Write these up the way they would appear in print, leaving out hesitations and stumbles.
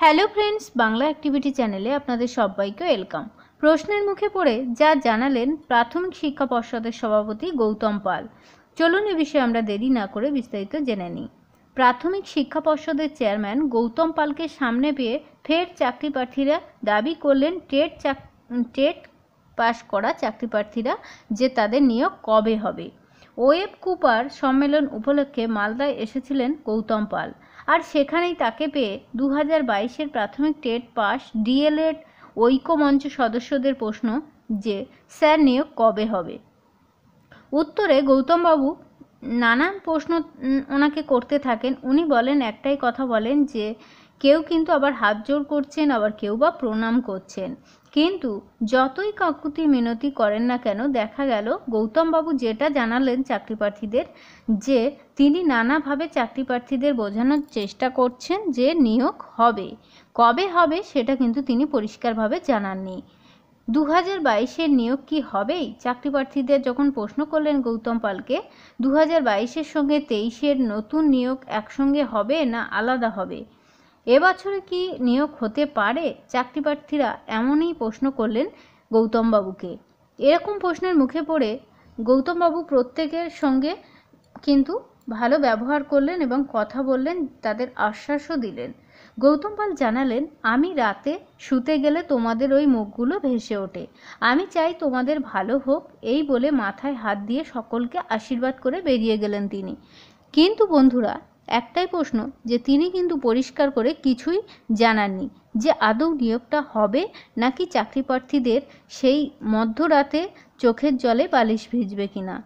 Hello friends, Bangla activity চ্যানেলে আপনাদের সবাইকে ওয়েলকাম। প্রশ্নের মুখে পড়ে যা জানালেন প্রাথমিক শিক্ষা পর্ষদের সভাপতি গৌতম পাল। চলুন এ বিষয়ে আমরা দেরি না করে বিস্তারিত জেনে নিই। প্রাথমিক শিক্ষা পর্ষদের চেয়ারম্যান গৌতম পালকে সামনে পেয়ে ফের চাকরি প্রার্থীরা দাবি করলেন টেট পাশ করা চাকরি প্রার্থীরা যে তাদের নিয়োগ কবে হবে। ওয়েব কুপার সম্মেলন উপলক্ষে মালদায় এসেছিলেন গৌতম পাল, আর সেখানেই তাকে পেয়ে 2022-এর প্রাথমিক টেট পাস ডিএলএড ঐক্যমঞ্চ সদস্যদের প্রশ্ন যে স্যার নিয়োগ কবে হবে। উত্তরে গৌতমবাবু নানান প্রশ্ন ওনাকে করতে থাকেন। উনি বলেন, একটাই কথা বলেন যে কেউ কিন্তু আবার হাত জোর করছেন, আবার কেউ বা প্রণাম করছেন, কিন্তু যতই কাকুতি মিনতি করেন না কেন দেখা গেল গৌতমবাবু যেটা জানালেন চাকরি প্রার্থীদের যে তিনি নানাভাবে চাকরি প্রার্থীদের বোঝানোর চেষ্টা করছেন যে নিয়োগ হবে, কবে হবে সেটা কিন্তু তিনি পরিষ্কারভাবে জানাননি। 2022-এর নিয়োগ কি হবেই? চাকরি প্রার্থীদের যখন প্রশ্ন করলেন গৌতম পালকে 2022-এর সঙ্গে 23-এর নতুন নিয়োগ একসঙ্গে হবে না আলাদা হবে, এবছরে কি নিয়োগ হতে পারে, চাকরি প্রার্থীরা এমনই প্রশ্ন করলেন গৌতমবাবুকে। এরকম প্রশ্নের মুখে পড়ে গৌতমবাবু প্রত্যেকের সঙ্গে কিন্তু ভালো ব্যবহার করলেন এবং কথা বললেন, তাদের আশ্বাসও দিলেন। গৌতম পাল জানালেন, আমি রাতে শুতে গেলে তোমাদের ওই মুখগুলো ভেসে ওঠে, আমি চাই তোমাদের ভালো হোক, এই বলে মাথায় হাত দিয়ে সকলকে আশীর্বাদ করে বেরিয়ে গেলেন তিনি। কিন্তু বন্ধুরা, একটাই প্রশ্ন যে তিনি কিন্তু পরিষ্কার করে কিছুই জানাননি যে আদৌ নিয়োগটা হবে নাকি চাকরি প্রার্থীদের সেই মধ্যরাতে চোখের জলে বালিশ ভিজবে কিনা।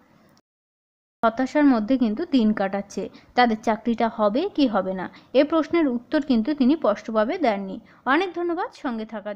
হতাশার মধ্যে কিন্তু দিন কাটাচ্ছে, তাদের চাকরিটা হবে কি হবে না এ প্রশ্নের উত্তর কিন্তু তিনি স্পষ্টভাবে দেননি। অনেক ধন্যবাদ সঙ্গে থাকার